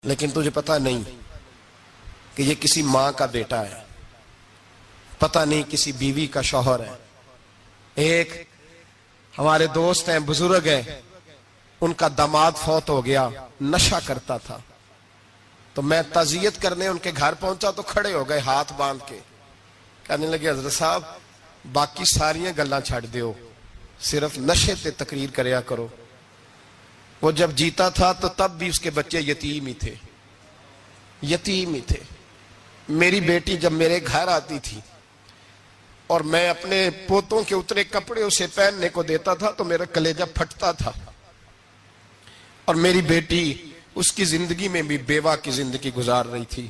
لیکن تجھے پتہ نہیں کہ یہ کسی ماں کا بیٹا ہے، پتہ نہیں کسی بیوی کا شوہر ہے۔ ایک ہمارے دوست ہیں، بزرگ ہیں، ان کا داماد فوت ہو گیا، نشہ کرتا تھا، تو میں تعزیت کرنے ان کے گھر پہنچا تو کھڑے ہو گئے ہاتھ باندھ کے، کہنے لگے حضرت صاحب باقی ساریاں گلاں چھڑ دیو، صرف نشے تے تقریر کریا کرو۔ وہ جب جیتا تھا تو تب بھی اس کے بچے یتیم ہی تھے، یتیم ہی تھے۔ میری بیٹی جب میرے گھر آتی تھی اور میں اپنے پوتوں کے اترے کپڑے اسے پہننے کو دیتا تھا تو میرا کلیجہ پھٹتا تھا، اور میری بیٹی اس کی زندگی میں بھی بیوہ کی زندگی گزار رہی تھی۔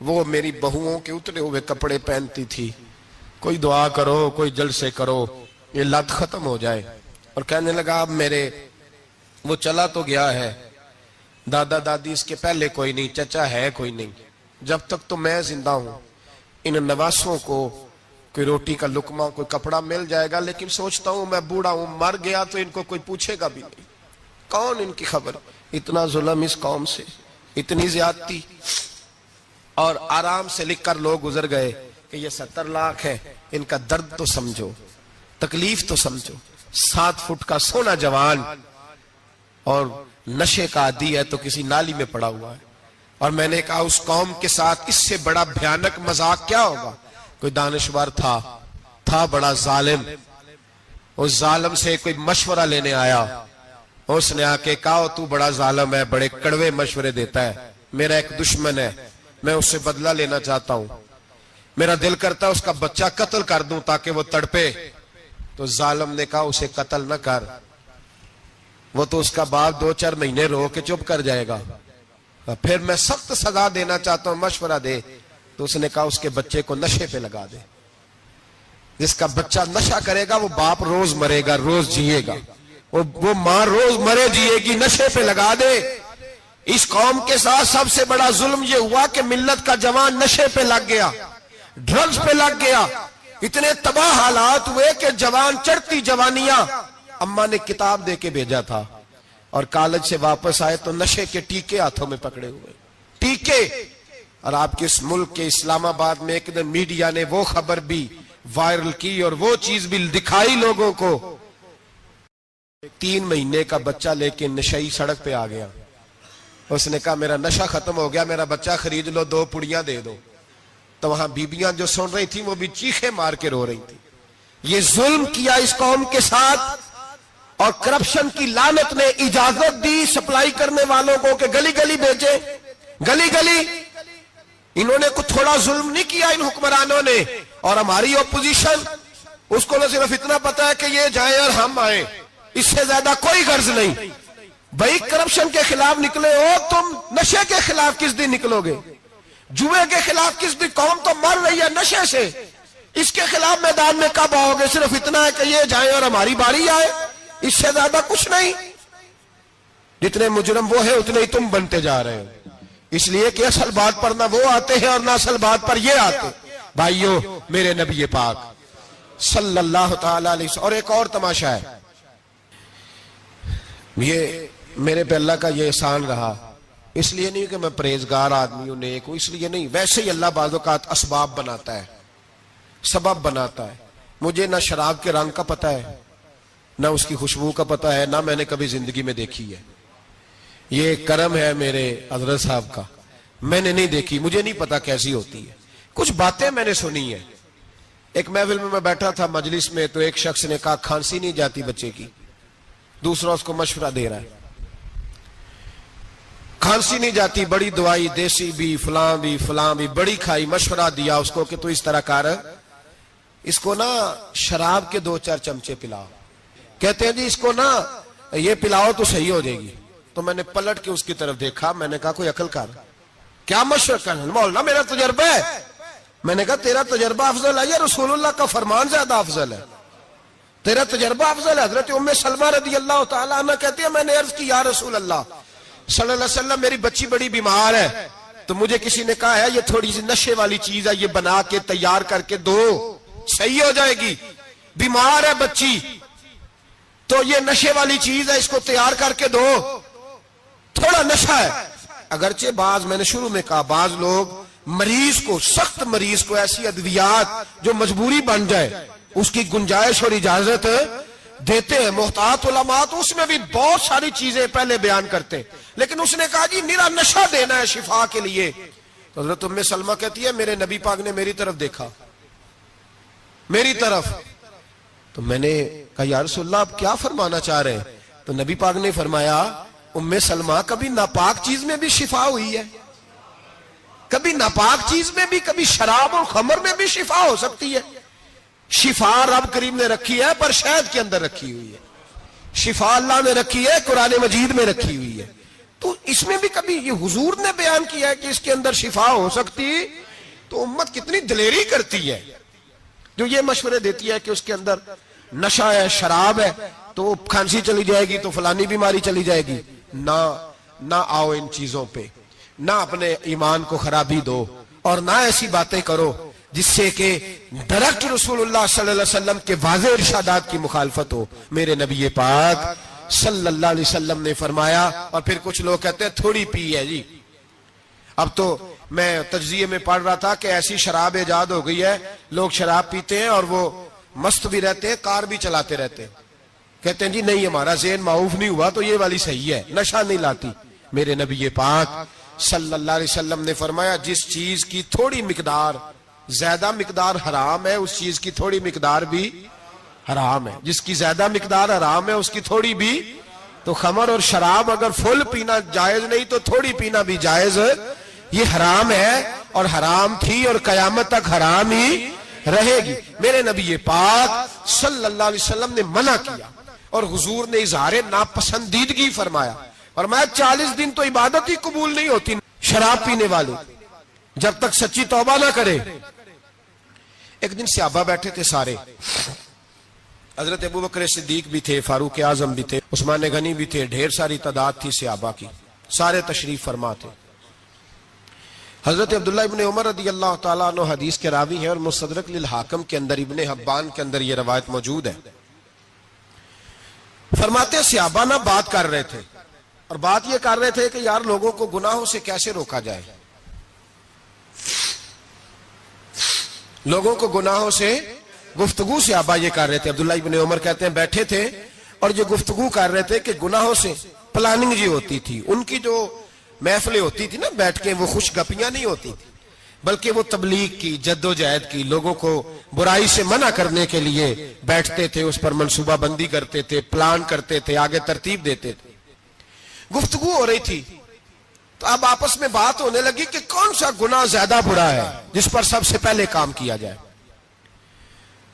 وہ میری بہوؤں کے اترے ہوئے کپڑے پہنتی تھی، کوئی دعا کرو، کوئی جلسے کرو، یہ لت ختم ہو جائے۔ اور کہنے لگا اب میرے وہ چلا تو گیا ہے، دادا دادی اس کے پہلے کوئی نہیں، چچا ہے کوئی نہیں، جب تک تو میں زندہ ہوں ان نواسوں کو کوئی روٹی کا لقمہ، کوئی کپڑا مل جائے گا، لیکن سوچتا ہوں میں بوڑھا ہوں، مر گیا تو ان کو کوئی پوچھے گا بھی نہیں، کون ان کی خبر۔ اتنا ظلم اس قوم سے، اتنی زیادتی، اور آرام سے لکھ کر لوگ گزر گئے کہ یہ 70 لاکھ ہے، ان کا درد تو سمجھو، تکلیف تو سمجھو۔ 7 فٹ کا سونا جوان اور نشے کا عادی ہے تو کسی نالی میں پڑا ہوا ہے۔ اور میں نے کہا اس قوم کے ساتھ اس سے بڑا بھیانک مذاق کیا ہوگا۔ کوئی دانشور تھا بڑا ظالم، اس ظالم سے کوئی مشورہ لینے آیا، اس نے آ کے کہا تو بڑا ظالم ہے، بڑے کڑوے مشورے دیتا ہے، میرا ایک دشمن ہے، میں اس سے بدلہ لینا چاہتا ہوں، میرا دل کرتا ہے اس کا بچہ قتل کر دوں تاکہ وہ تڑپے۔ تو ظالم نے کہا اسے قتل نہ کر، وہ تو اس کا باپ 2-4 مہینے رو کے چپ کر جائے گا، پھر میں سخت سزا دینا چاہتا ہوں، مشورہ دے۔ تو اس نے کہا اس کے بچے کو نشے پہ لگا دے، جس کا بچہ نشہ کرے گا وہ باپ روز مرے گا، روز جیے گا، وہ ماں روز مرے جیے گی، نشے پہ لگا دے۔ اس قوم کے ساتھ سب سے بڑا ظلم یہ ہوا کہ ملت کا جوان نشے پہ لگ گیا، ڈرگز پہ لگ گیا، اتنے تباہ حالات ہوئے کہ جوان چڑھتی جوانیاں، اماں نے کتاب دے کے بھیجا تھا، اور کالج سے واپس آئے تو نشے کے ٹیکے ہاتھوں میں پکڑے ہوئے، ٹیکے۔ اور آپ کے اس ملک کے اسلام آباد میں ایک دن میڈیا نے وہ خبر بھی وائرل کی اور وہ چیز بھی دکھائی لوگوں کو، 3 مہینے کا بچہ لے کے نشئی سڑک پہ آ گیا، اس نے کہا میرا نشہ ختم ہو گیا، میرا بچہ خرید لو، 2 پڑیاں دے دو۔ تو وہاں بیبیاں جو سن رہی تھیں وہ بھی چیخیں مار کے رو رہی تھیں۔ یہ ظلم کیا اس قوم کے ساتھ، اور کرپشن کی لعنت نے اجازت دی سپلائی کرنے والوں کو کہ گلی گلی بھیجے، گلی گلی۔ انہوں نے کچھ تھوڑا ظلم نہیں کیا ان حکمرانوں نے، اور ہماری اپوزیشن اس کو نہ صرف اتنا پتا ہے کہ یہ جائیں اور ہم آئیں، اس سے زیادہ کوئی غرض نہیں۔ بھائی کرپشن کے خلاف نکلے ہو تم، نشے کے خلاف کس دن نکلو گے؟ جوئے کے خلاف کس دن؟ قوم تو مر رہی ہے نشے سے، اس کے خلاف میدان میں کب آؤ گے؟ صرف اتنا ہے کہ یہ جائیں اور ہماری باری آئے، اس سے زیادہ کچھ نہیں۔ جتنے مجرم وہ ہیں اتنے ہی تم بنتے جا رہے ہو، اس لیے کہ اصل بات پر نہ وہ آتے ہیں اور نہ اصل بات پر یہ آتے۔ بھائیو، میرے نبی پاک صلی اللہ تعالی علیہ وسلم، اور ایک اور تماشا ہے، یہ میرے پہ اللہ کا یہ احسان رہا، اس لیے نہیں کہ میں پرہیزگار آدمی ہوں، نیک ہوں، اس لیے نہیں، ویسے ہی اللہ بعض اوقات اسباب بناتا ہے، سبب بناتا ہے۔ مجھے نہ شراب کے رنگ کا پتہ ہے، نہ اس کی خوشبو کا پتہ ہے، نہ میں نے کبھی زندگی میں دیکھی ہے، یہ کرم ہے میرے حضرت صاحب کا، میں نے نہیں دیکھی، مجھے نہیں پتا کیسی ہوتی ہے، کچھ باتیں میں نے سنی ہیں۔ ایک محفل میں بیٹھا تھا مجلس میں، تو ایک شخص نے کہا کھانسی نہیں جاتی بچے کی، دوسرا اس کو مشورہ دے رہا ہے، کھانسی نہیں جاتی، بڑی دوائی دیسی بھی فلاں بھی بڑی کھائی، مشورہ دیا اس کو کہ تو اس طرح کر، اس کو نا شراب کے 2-4 چمچے پلاؤ، کہتے ہیں جی اس کو نا یہ پلاؤ تو صحیح ہو جائے گی۔ تو میں نے پلٹ کے اس کی طرف دیکھا، میں نے کہا کوئی عقل کر، کیا مشورہ کرنا؟ مولانا میرا تجربہ ہے۔ میں نے کہا تیرا تجربہ افضل ہے یا رسول اللہ کا فرمان زیادہ افضل ہے؟ تیرا تجربہ افضل ہے۔ حضرت ام سلمہ رضی اللہ تعالیٰ عنہ کہتی ہے میں نے عرض کی یا رسول اللہ صلی اللہ علیہ وسلم، میری بچی بڑی بیمار ہے، تو مجھے کسی نے کہا ہے یہ تھوڑی سی نشے والی چیز ہے، یہ بنا کے تیار کر کے دو، صحیح ہو جائے گی، بیمار ہے بچی تو یہ نشے والی چیز ہے، اس کو تیار کر کے دو، تھوڑا نشہ ہے۔ اگرچہ بعض، میں نے شروع میں کہا، بعض لوگ مریض کو، سخت مریض کو ایسی ادویات جو مجبوری بن جائے اس کی گنجائش اور اجازت دیتے ہیں. محتاط علماء تو اس میں بھی بہت ساری چیزیں پہلے بیان کرتے ہیں، لیکن اس نے کہا جی میرا نشہ دینا ہے شفا کے لیے. تو حضرت ام سلمہ کہتی ہے میرے نبی پاک نے میری طرف دیکھا، میری طرف. تو میں نے کہا یا رسول اللہ آپ کیا فرمانا چاہ رہے ہیں؟ تو نبی پاک نے فرمایا ام سلمہ کبھی ناپاک چیز میں بھی شفا ہوئی ہے، کبھی ناپاک چیز میں بھی، کبھی شراب اور خمر میں بھی شفا ہو سکتی ہے. شفا رب کریم نے رکھی ہے پر شہد کے اندر رکھی ہوئی ہے، شفا اللہ نے رکھی ہے قرآن مجید میں رکھی ہوئی ہے. تو اس میں بھی کبھی یہ حضور نے بیان کیا ہے کہ اس کے اندر شفا ہو سکتی. تو امت کتنی دلیری کرتی ہے جو یہ مشورے دیتی ہے کہ اس کے اندر نشہ ہے، شراب ہے، تو کھانسی چلی جائے گی تو فلانی بیماری چلی جائے گی. نہ آؤ ان چیزوں پہ، نہ اپنے ایمان کو خرابی دو، اور نہ ایسی باتیں کرو جس سے کہ ڈائریکٹ رسول اللہ صلی اللہ علیہ وسلم کے واضح ارشادات کی مخالفت ہو. میرے نبی پاک صلی اللہ علیہ وسلم نے فرمایا. اور پھر کچھ لوگ کہتے ہیں تھوڑی پی ہے جی. اب تو میں تجزیے میں پڑھ رہا تھا کہ ایسی شراب ایجاد ہو گئی ہے، لوگ شراب پیتے ہیں اور وہ مست بھی رہتے ہیں، کار بھی چلاتے رہتے ہیں. کہتے ہیں جی نہیں ہمارا ذہن معاف نہیں ہوا تو یہ والی صحیح ہے، نشہ نہیں لاتی. میرے نبی پاک صلی اللہ علیہ وسلم نے فرمایا جس چیز کی تھوڑی مقدار، زیادہ مقدار حرام ہے اس چیز کی تھوڑی مقدار بھی حرام ہے. جس کی زیادہ مقدار حرام ہے اس کی تھوڑی بھی. تو خمر اور شراب اگر فل پینا جائز نہیں تو تھوڑی پینا بھی جائز، یہ حرام ہے اور حرام تھی اور قیامت تک حرام ہی رہے گی. میرے نبی پاک صلی اللہ علیہ وسلم نے منع کیا اور حضور نے اظہار ناپسندیدگی فرمایا. فرمایا 40 دن تو عبادت ہی قبول نہیں ہوتی شراب پینے والے جب تک سچی توبہ نہ کرے. ایک دن صحابہ بیٹھے تھے سارے، حضرت ابوبکر صدیق بھی تھے، فاروق اعظم بھی تھے، عثمان غنی بھی تھے، ڈھیر ساری تعداد تھی صحابہ کی، سارے تشریف فرما تھے. حضرت عبداللہ ابن عمر رضی اللہ تعالیٰ عنہ حدیث کے راوی ہیں اور مستدرک للحاکم کے اندر، ابن حبان کے اندر یہ روایت موجود ہے. فرماتے صحابہ نہ بات کر رہے تھے اور بات یہ کر رہے تھے کہ یار لوگوں کو گناہوں سے کیسے روکا جائے، لوگوں کو گناہوں سے گفتگو. صحابہ یہ کر رہے تھے. عبداللہ ابن عمر کہتے ہیں بیٹھے تھے اور یہ گفتگو کر رہے تھے کہ گناہوں سے پلاننگ جی ہوتی تھی. ان کی جو محفلیں ہوتی تھی نا بیٹھ کے، وہ خوش گپیاں نہیں ہوتی تھی بلکہ وہ تبلیغ کی، جد و جہد کی، لوگوں کو برائی سے منع کرنے کے لیے بیٹھتے تھے، اس پر منصوبہ بندی کرتے تھے، پلان کرتے تھے، آگے ترتیب دیتے تھے. گفتگو ہو رہی تھی تو اب آپس میں بات ہونے لگی کہ کون سا گناہ زیادہ برا ہے جس پر سب سے پہلے کام کیا جائے.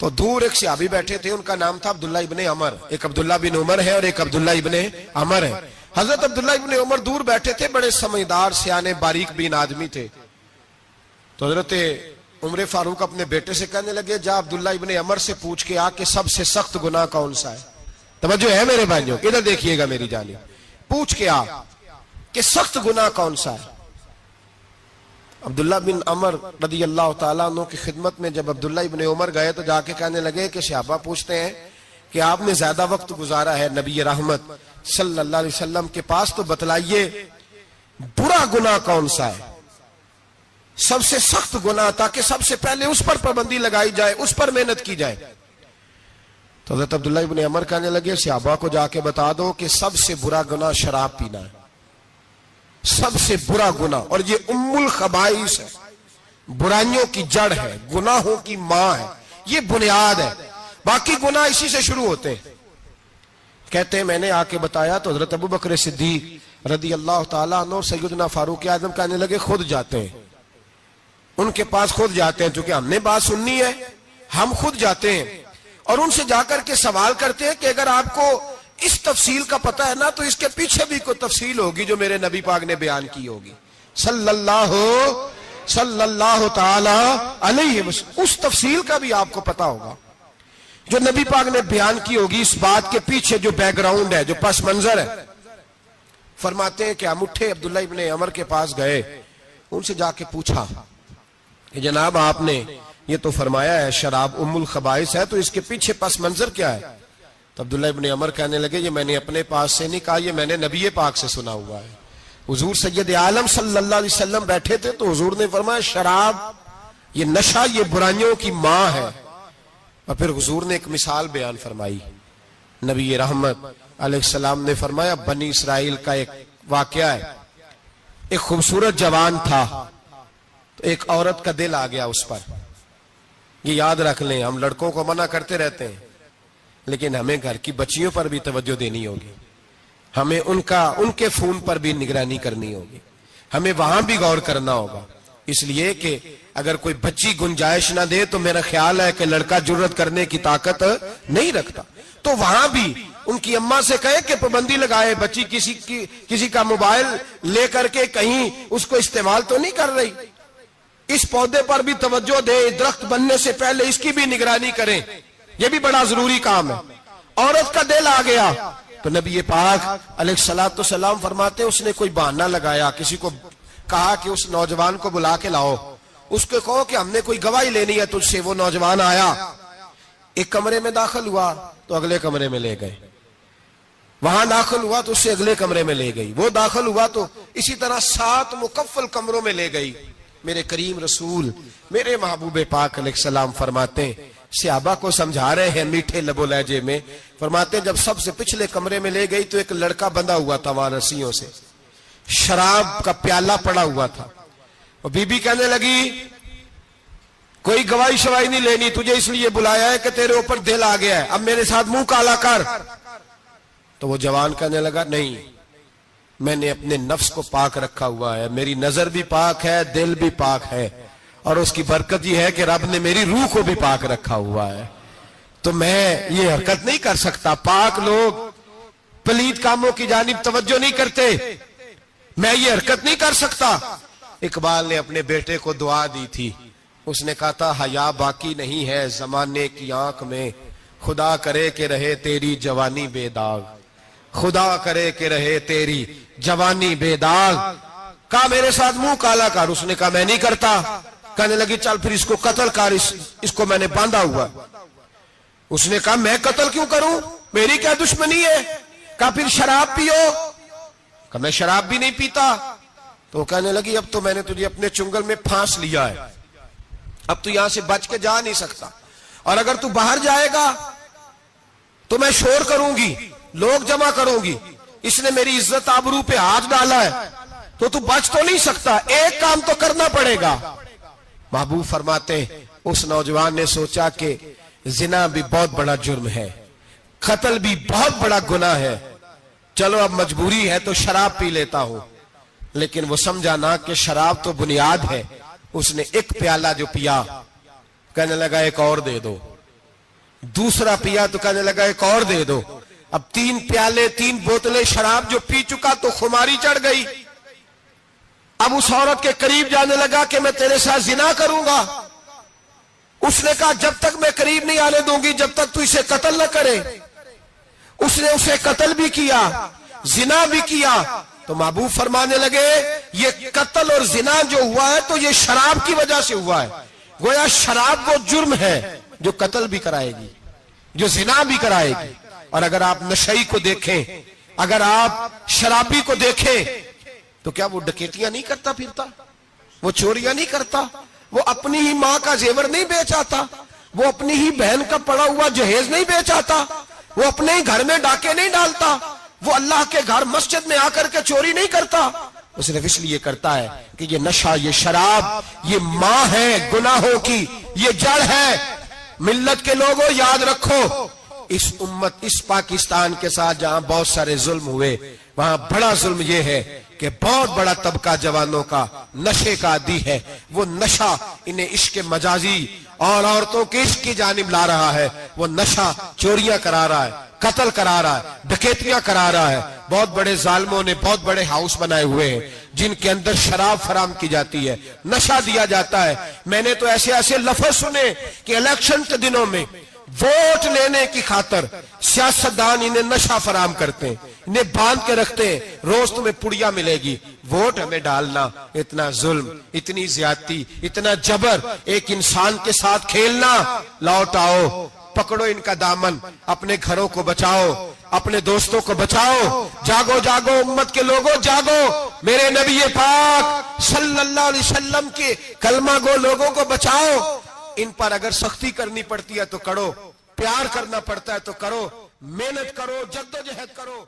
تو دور ایک صحابی بیٹھے تھے، ان کا نام تھا عبداللہ ابن عمر. ایک عبداللہ بن عمر ہے اور ایک عبداللہ ابن عمر ہے. حضرت عبداللہ ابن عمر دور بیٹھے تھے، بڑے سمجھدار سیانے باریک بین آدمی تھے. تو حضرت عمر فاروق اپنے بیٹے سے کہنے لگے جا عبداللہ ابن عمر سے پوچھ کے آ کہ سب سے سخت گناہ کون سا ہے. توجہ ہے میرے بھائیوں، ادھر دیکھیے گا میری جانب، پوچھ کے آ کہ سخت گناہ کون سا ہے. عبداللہ بن عمر رضی اللہ تعالیٰ عنہ کی خدمت میں جب عبداللہ ابن عمر گئے تو جا کے کہنے لگے کہ صحابہ پوچھتے ہیں کہ آپ نے زیادہ وقت گزارا ہے نبی رحمت صلی اللہ علیہ وسلم کے پاس، تو بتلائیے برا گناہ کون سا ہے، سب سے سخت گناہ، تاکہ سب سے پہلے اس پر پابندی لگائی جائے، اس پر محنت کی جائے. تو حضرت عبداللہ ابن عمر کہنے لگے صحابہ کو جا کے بتا دو کہ سب سے برا گناہ شراب پینا ہے، سب سے برا گناہ، اور یہ ام الخبائث ہے، برائیوں کی جڑ ہے، گناہوں کی ماں ہے، یہ بنیاد ہے، باقی گناہ اسی سے شروع ہوتے ہیں. کہتے ہیں میں نے آ کے بتایا تو حضرت ابوبکر صدیق رضی اللہ تعالیٰ عنہ سیدنا فاروق اعظم کہنے لگے خود جاتے ہیں، ان کے پاس خود جاتے ہیں، چونکہ ہم نے بات سننی ہے ہم خود جاتے ہیں اور ان سے جا کر کے سوال کرتے ہیں کہ اگر آپ کو اس تفصیل کا پتہ ہے نا تو اس کے پیچھے بھی کوئی تفصیل ہوگی جو میرے نبی پاک نے بیان کی ہوگی صلی اللہ تعالی علیہ وسلم. اس تفصیل کا بھی آپ کو پتہ ہوگا جو نبی پاک نے بیان کی ہوگی، اس بات کے پیچھے جو بیک گراؤنڈ ہے، جو پس منظر ہے. فرماتے ہیں کہ ہم اٹھے، عبداللہ ابن عمر کے پاس گئے، ان سے جا کے پوچھا کہ جناب آپ نے یہ تو فرمایا ہے شراب ام الخبائث ہے، تو اس کے پیچھے پس منظر کیا ہے؟ تو عبداللہ ابن عمر کہنے لگے یہ میں نے اپنے پاس سے نہیں کہا، یہ میں نے نبی پاک سے سنا ہوا ہے حضور سید عالم صلی اللہ علیہ وسلم بیٹھے تھے تو حضور نے فرمایا شراب یہ نشہ یہ برائیوں کی ماں ہے. اور پھر حضور نے ایک مثال بیان فرمائی. نبی رحمت علیہ السلام نے فرمایا بنی اسرائیل کا ایک واقعہ ہے. ایک خوبصورت جوان تھا تو ایک عورت کا دل آ گیا اس پر. یہ یاد رکھ لیں, ہم لڑکوں کو منع کرتے رہتے ہیں لیکن ہمیں گھر کی بچیوں پر بھی توجہ دینی ہوگی, ہمیں ان کے فون پر بھی نگرانی کرنی ہوگی, ہمیں وہاں بھی غور کرنا ہوگا. اس لیے کہ اگر کوئی بچی گنجائش نہ دے تو میرا خیال ہے کہ لڑکا جرت کرنے کی طاقت نہیں رکھتا. تو وہاں بھی ان کی اماں سے کہے کہ پابندی لگائے, بچی کسی کا موبائل لے کر کے کہیں اس کو استعمال تو نہیں کر رہی, اس پودے پر بھی توجہ دے, درخت بننے سے پہلے اس کی بھی نگرانی کریں, یہ بھی بڑا ضروری کام ہے. عورت کا دل آ گیا تو نبی پاک علیہ الصلوۃ والسلام فرماتے اس نے کوئی بہانہ لگایا, کسی کو کہا کہ اس نوجوان کو بلا کے لاؤ, اس کو کہو کہ ہم نے کوئی گواہی لینی ہے تجھ سے. وہ نوجوان آیا, ایک کمرے میں داخل ہوا تو اگلے کمرے میں لے گئے, وہاں داخل ہوا تو اس سے اگلے کمرے میں لے گئی, وہ داخل ہوا تو اسی طرح 7 مکفل کمروں میں لے گئی. میرے کریم رسول میرے محبوب پاک علیہ السلام فرماتے ہیں, صحابہ کو سمجھا رہے ہیں میٹھے لب و لہجے میں, فرماتے ہیں جب سب سے پچھلے کمرے میں لے گئی تو ایک لڑکا بندھا ہوا تھا وہاں رسیوں سے, شراب کا پیالہ پڑا ہوا تھا. اور بی بی کہنے لگی کوئی گواہی شواہی نہیں لینی, تجھے اس لیے بلایا ہے کہ تیرے اوپر دل آ گیا ہے, اب میرے ساتھ منہ کالا کر. تو وہ جوان کہنے لگا نہیں, میں نے اپنے نفس کو پاک رکھا ہوا ہے, میری نظر بھی پاک ہے, دل بھی پاک ہے, اور اس کی برکت یہ ہے کہ رب نے میری روح کو بھی پاک رکھا ہوا ہے, تو میں یہ حرکت نہیں کر سکتا. پاک لوگ پلید کاموں کی جانب توجہ نہیں کرتے, میں یہ حرکت نہیں کر سکتا. اقبال نے اپنے بیٹے کو دعا دی تھی, اس نے کہا تھا حیا باقی نہیں ہے زمانے کی آنکھ میں, خدا کرے کہ رہے تیری جوانی بے داغ, خدا کرے کہ رہے تیری جوانی بے داغ. کہا میرے ساتھ منہ کالا کر, اس نے کہا میں نہیں کرتا. کہنے لگی چل پھر اس کو قتل کر, اس کو میں نے باندھا ہوا. اس نے کہا میں قتل کیوں کروں, میری کیا دشمنی ہے. کہا پھر شراب پیو, کہا میں شراب بھی نہیں پیتا. تو کہنے لگی اب تو میں نے تجھے اپنے چنگل میں پھانس لیا ہے, اب تو یہاں سے بچ کے جا نہیں سکتا, اور اگر تو باہر جائے گا تو میں شور کروں گی, لوگ جمع کروں گی, اس نے میری عزت آبرو پہ ہاتھ ڈالا ہے, تو بچ تو نہیں سکتا, ایک کام تو کرنا پڑے گا. محبوب فرماتے اس نوجوان نے سوچا کہ زنا بھی بہت بڑا جرم ہے, قتل بھی بہت بڑا گناہ ہے, چلو اب مجبوری ہے تو شراب پی لیتا ہوں. لیکن وہ سمجھا نہ کہ شراب تو بنیاد ہے. اس نے ایک پیالہ جو پیا, کہنے لگا ایک اور دے دو, دوسرا پیا تو کہنے لگا ایک اور دے دو. اب 3 پیالے 3 بوتلیں شراب جو پی چکا تو خماری چڑھ گئی. اب اس عورت کے قریب جانے لگا کہ میں تیرے ساتھ زنا کروں گا. اس نے کہا جب تک میں قریب نہیں آنے دوں گی جب تک تو اسے قتل نہ کرے. اس نے اسے قتل بھی کیا, زنا بھی کیا. تو محبوب فرمانے لگے یہ قتل اور زنا جو ہوا ہے تو یہ شراب کی وجہ سے ہوا ہے. گویا شراب وہ جرم ہے جو قتل بھی کرائے گی, جو زنا بھی کرائے گی. اور اگر آپ نشئی کو دیکھیں, اگر آپ شرابی کو دیکھیں تو کیا وہ ڈکیتیاں نہیں کرتا پھرتا, وہ چوریاں نہیں کرتا, وہ اپنی ہی ماں کا زیور نہیں بیچ آتا, وہ اپنی ہی بہن کا پڑا ہوا جہیز نہیں بیچ آتا, وہ اپنے ہی گھر میں ڈاکے نہیں ڈالتا, وہ اللہ کے گھر مسجد میں آ کر کے چوری نہیں کرتا. وہ صرف اس لیے کرتا ہے کہ یہ نشہ, یہ شراب, یہ ماں ہے گناہوں کی, یہ جڑ ہے. ملت کے لوگوں یاد رکھو, اس امت اس پاکستان کے ساتھ جہاں بہت سارے ظلم ہوئے, وہاں بڑا ظلم یہ ہے کہ بہت بڑا طبقہ جوانوں کا نشے کا عادی ہے. وہ نشہ انہیں عشق مجازی اور عورتوں کے عشق کی جانب لا رہا ہے. وہ نشہ چوریاں کرا رہا ہے, قتل کرا رہا ہے, ڈکیتیاں کرا رہا ہے. بہت بڑے ظالموں نے بہت بڑے ہاؤس بنائے ہوئے ہیں جن کے اندر شراب فراہم کی جاتی ہے, نشہ دیا جاتا ہے. میں نے تو ایسے ایسے لفظ سنے کہ الیکشن کے دنوں میں ووٹ لینے کی خاطر سیاستدان انہیں نشہ فراہم کرتے ہیں, انہیں باندھ کے رکھتے ہیں, روز تمہیں پڑیا ملے گی, ووٹ ہمیں ڈالنا. اتنا ظلم, اتنی زیادتی, اتنا جبر, ایک انسان کے ساتھ کھیلنا. لوٹ آؤ, پکڑو ان کا دامن, اپنے گھروں کو بچاؤ, اپنے دوستوں کو بچاؤ. جاگو جاگو امت کے لوگوں جاگو. میرے نبی پاک صلی اللہ علیہ وسلم کے کلمہ گو لوگوں کو بچاؤ. ان پر اگر سختی کرنی پڑتی ہے تو کرو, پیار کرنا پڑتا ہے تو کرو, محنت کرو, جدوجہد کرو.